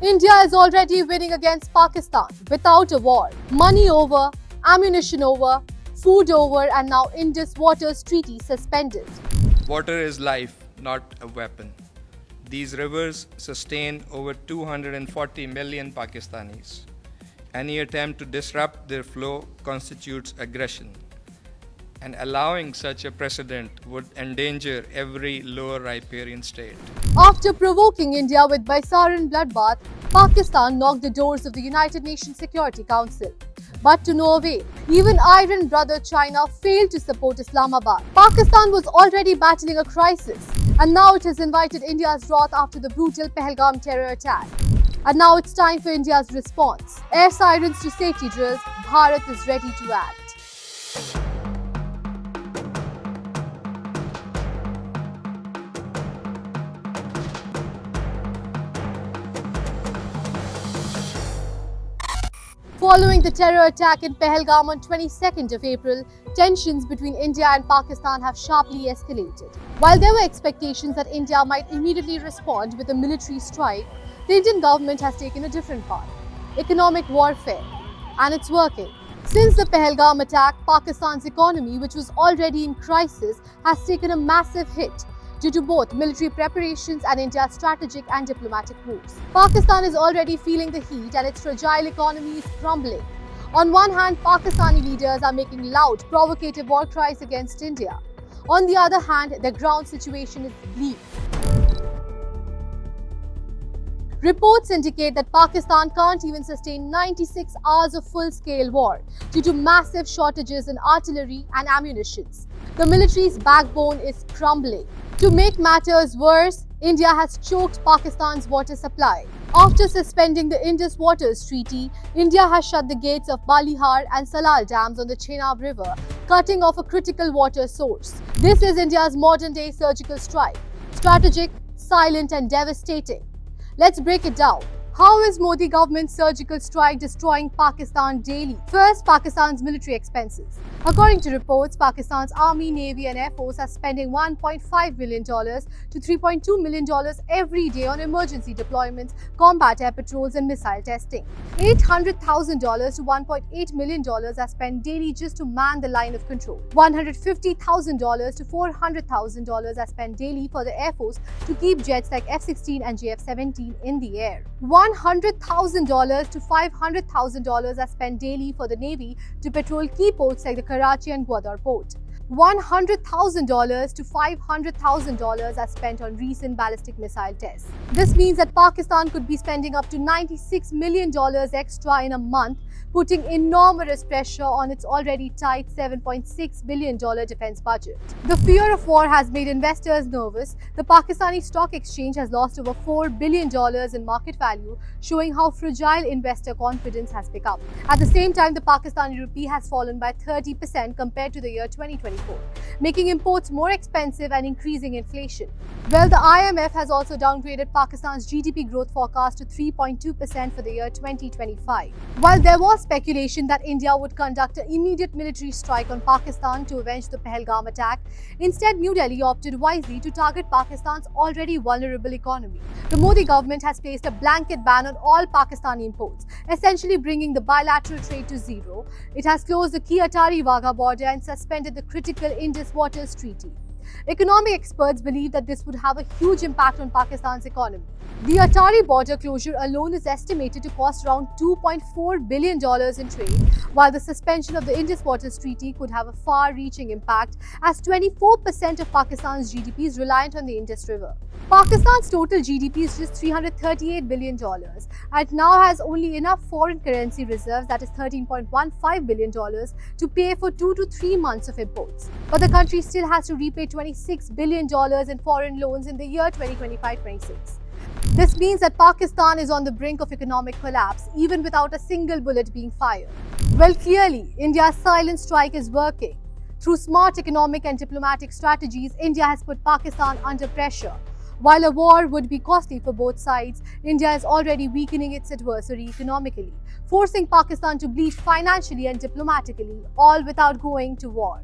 India is already winning against Pakistan without a war. Money over, ammunition over, food over, and now Indus Waters Treaty suspended. Water is life, not a weapon. These rivers sustain over 240 million Pakistanis. Any attempt to disrupt their flow constitutes aggression, and allowing such a precedent would endanger every lower riparian state. After provoking India with Baisaran bloodbath, Pakistan knocked the doors of the United Nations Security Council. But to no avail. Even iron brother China failed to support Islamabad. Pakistan was already battling a crisis, and now it has invited India's wrath after the brutal Pahalgam terror attack. And now it's time for India's response. Air sirens to safety drills, Bharat is ready to act. Following the terror attack in Pahalgam on 22nd of April, tensions between India and Pakistan have sharply escalated. While there were expectations that India might immediately respond with a military strike, the Indian government has taken a different path: economic warfare. And it's working. Since the Pahalgam attack, Pakistan's economy, which was already in crisis, has taken a massive hit due to both military preparations and India's strategic and diplomatic moves. Pakistan is already feeling the heat and its fragile economy is crumbling. On one hand, Pakistani leaders are making loud, provocative war cries against India. On the other hand, the ground situation is bleak. Reports indicate that Pakistan can't even sustain 96 hours of full-scale war due to massive shortages in artillery and ammunition. The military's backbone is crumbling. To make matters worse, India has choked Pakistan's water supply. After suspending the Indus Waters Treaty, India has shut the gates of Balihar and Salal dams on the Chenab River, cutting off a critical water source. This is India's modern-day surgical strike: strategic, silent, and devastating. Let's break it down. How is Modi government's surgical strike destroying Pakistan daily? First, Pakistan's military expenses. According to reports, Pakistan's Army, Navy and Air Force are spending $1.5 million to $3.2 million every day on emergency deployments, combat air patrols and missile testing. $800,000 to $1.8 million are spent daily just to man the line of control. $150,000 to $400,000 are spent daily for the Air Force to keep jets like F-16 and JF-17 in the air. $100,000 to $500,000 are spent daily for the Navy to patrol key ports like the Karachi and Gwadar port. $100,000 to $500,000 are spent on recent ballistic missile tests. This means that Pakistan could be spending up to $96 million extra in a month, putting enormous pressure on its already tight $7.6 billion defense budget. The fear of war has made investors nervous. The Pakistani stock exchange has lost over $4 billion in market value, showing how fragile investor confidence has become. At the same time, the Pakistani rupee has fallen by 30% compared to the year 2024, making imports more expensive and increasing inflation. Well, the IMF has also downgraded Pakistan's GDP growth forecast to 3.2% for the year 2025. While there was speculation that India would conduct an immediate military strike on Pakistan to avenge the Pahalgam attack, instead New Delhi opted wisely to target Pakistan's already vulnerable economy. The Modi government has placed a blanket ban on all Pakistani imports, essentially bringing the bilateral trade to zero. It has closed the key Atari-Wagah border and suspended the critical Indus Waters Treaty. Economic experts believe that this would have a huge impact on Pakistan's economy. The Atari border closure alone is estimated to cost around $2.4 billion in trade, while the suspension of the Indus Waters Treaty could have a far-reaching impact, as 24% of Pakistan's GDP is reliant on the Indus River. Pakistan's total GDP is just $338 billion and now has only enough foreign currency reserves, that is $13.15 billion, to pay for 2 to 3 months of imports. But the country still has to repay $26 billion in foreign loans in the year 2025-26. This means that Pakistan is on the brink of economic collapse, even without a single bullet being fired. Well, clearly, India's silent strike is working. Through smart economic and diplomatic strategies, India has put Pakistan under pressure. While a war would be costly for both sides, India is already weakening its adversary economically, forcing Pakistan to bleed financially and diplomatically, all without going to war.